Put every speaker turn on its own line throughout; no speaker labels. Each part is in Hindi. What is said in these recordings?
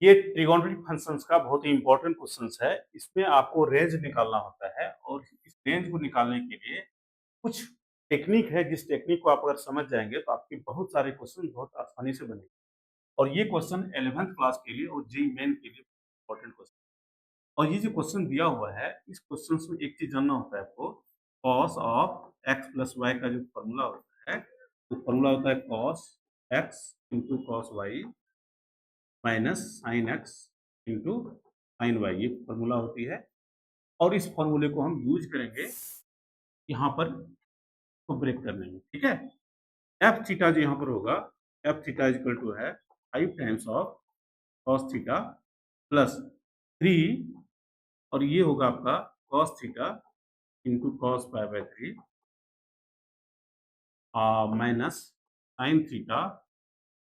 ये ट्रिगोनोमेट्रिक फंक्शंस का बहुत ही इंपॉर्टेंट क्वेश्चंस है। इसमें आपको रेंज निकालना होता है और इस रेंज को निकालने के लिए कुछ टेक्निक है, जिस टेक्निक को आप अगर समझ जाएँगे तो आपके बहुत सारे क्वेश्चन बहुत आसानी से बनेंगे। और ये क्वेश्चन 11th क्लास के लिए और जेईई मेन के लिए इंपॉर्टेंट क्वेश्चन। और ये जो क्वेश्चन दिया हुआ है, इस क्वेश्चंस में एक चीज़ जानना होता है आपको, cos of x plus y का जो फॉर्मूला होता है, तो फॉर्मूला होता है cos x into cos y minus sine x into sine y, ये फॉर्मूला होती है। और इस फॉर्मूले को हम यूज करेंगे यहाँ पर को ब्रेक करने में, ठीक है? एफ थीटा जो यहाँ पर होगा, f theta is equal to है 5 times of cos theta plus 3, और ये होगा आपका cos theta into cos pi by 3 minus sine theta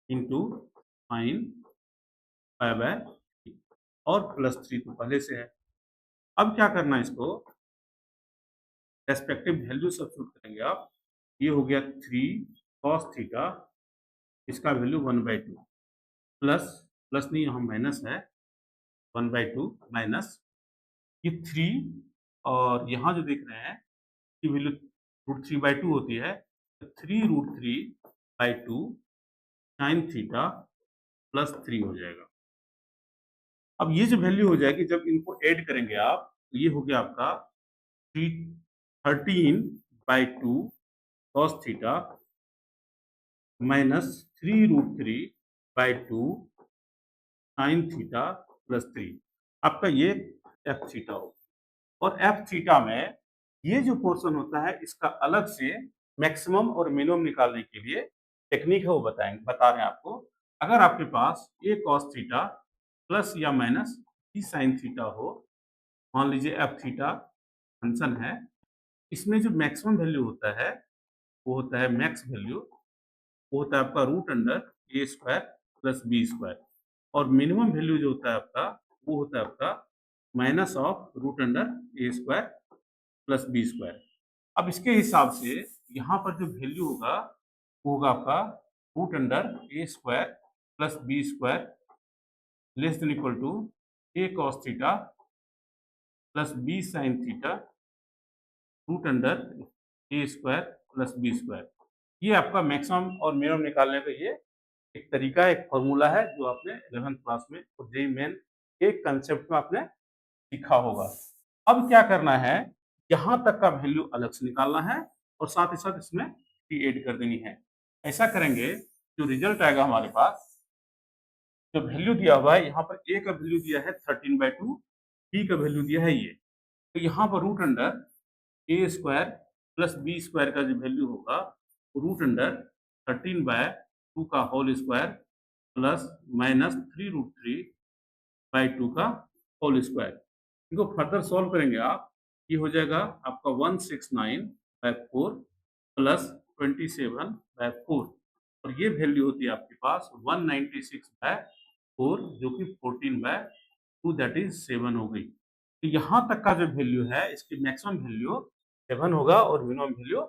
into sine pi by 3 और प्लस 3 तो पहले से है। अब क्या करना है, इसको रेस्पेक्टिव वैल्यू सब्स्टिट्यूट करेंगे आप। ये हो गया 3 कॉस थीटा, इसका वैल्यू 1/2 प्लस प्लस नहीं, यहाँ माइनस है, 1/2 माइनस ये 3, और यहाँ जो देख रहे हैं की वैल्यू √3/2 होती है, तो 3√3/2 साइन थीटा प्लस 3 हो जाएगा। अब ये जो वैल्यू हो जाएगी, जब इनको ऐड करेंगे आप, तो ये हो गया आपका 13/2 cos theta minus 3√3/2 sine theta plus 3। आपका ये एफ थीटा हो। और एफ थीटा में ये जो पोर्शन होता है, इसका अलग से मैक्सिमम और मिनिमम निकालने के लिए टेक्निक है, वो बता रहे हैं आपको। अगर आपके पास ए कॉस थीटा प्लस या माइनस बी साइन थीटा हो, मान लीजिए एफ थीटा फंक्शन है, इसमें जो मैक्सिमम वैल्यू होता है वो होता है मैक्स वैल्यू, वो होता है आपका root under a square plus b square, और मिनिमम वैल्यू जो होता है आपका, वो होता है आपका minus of root under a square plus b square. अब इसके हिसाब से यहाँ पर जो वैल्यू होगा, वो होगा आपका root under a square plus b square less than equal to a cos theta plus b sine theta root under a square plus b square. ये आपका मैक्सिमम और मिनिमम निकालने का ये एक तरीका है, एक फॉर्मूला है, जो आपने 11th क्लास में और जेईई मेन के कंसेप्ट में आपने सीखा होगा। अब क्या करना है, यहाँ तक का वैल्यू अलग से निकालना है और साथ ही साथ इसमें टी ऐड कर देनी है। ऐसा करेंगे, जो रिजल्ट आएगा हमारे पास, जो वैल्यू दिया हुआ है, यहाँ पर ए का वैल्यू दिया है 13/2, बी का वैल्यू दिया है ये, तो यहाँ पर root under a square plus b square का जो वैल्यू होगा, रूट अंडर 13/2 का होल स्क्वायर प्लस माइनस 3√3/2 का होल स्क्वायर। इनको फर्दर सॉल्व करेंगे आप, ये हो जाएगा आपका 169/4 प्लस 27/4, और ये वैल्यू होती है आपके पास 196/4, जो कि 14/2 दैट इज 7 हो गई। तो यहाँ तक का जो वैल्यू है, इसकी मैक्सिमम वैल्यू 7 होगा और मिनिमम वैल्यू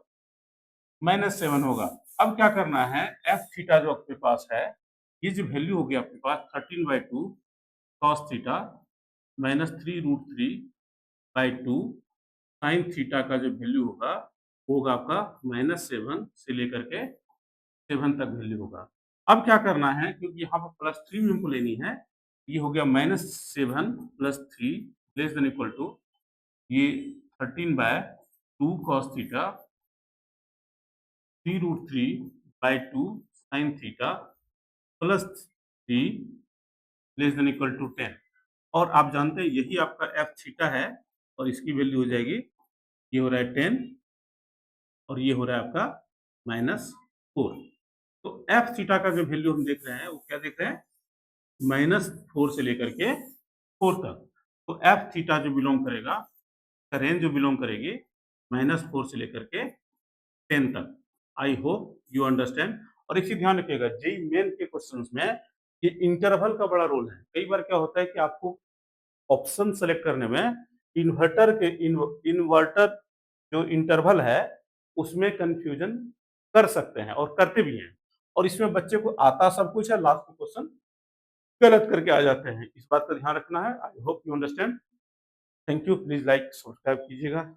-7 होगा। अब क्या करना है, एफ थीटा जो आपके पास है, ये जो वैल्यू होगी आपके पास 13/2 cos theta minus 3√3/2 sine theta का जो वैल्यू होगा, वो होगा आपका -7 से लेकर के 7 तक वैल्यू होगा। अब क्या करना है, क्योंकि यहाँ पर +3 हमको लेनी है, ये हो गया -7 plus 3 less than equal to ये 13/2 cos theta 3√3/2 sine theta plus 3 less than equal to 10, और आप जानते हैं यही आपका एफ थीटा है, और इसकी वैल्यू हो जाएगी, ये हो रहा है 10 और ये हो रहा है आपका -4। तो एफ थीटा का जो वैल्यू हम देख रहे हैं, वो क्या देख रहे हैं, -4 से लेकर के 4 तक। तो एफ थीटा जो बिलोंग करेगा, रेंज जो बिलोंग करेगी -4 से लेकर के 10 तक। I hope you understand. और एक चीज ध्यान रखिएगा, जेईई मेन के क्वेश्चंस में ये इंटरवल का बड़ा रोल है। कई बार क्या होता है कि आपको ऑप्शन सेलेक्ट करने में इन्वर्टर जो इंटरवल है, उसमें कंफ्यूजन कर सकते हैं और करते भी हैं, और इसमें बच्चे को आता सब कुछ है, लास्ट में क्वेश्चन गलत करके आ जाते हैं। इस बात का ध्यान रखना है। I hope you understand. Thank you. Please like, subscribe कीजिएगा।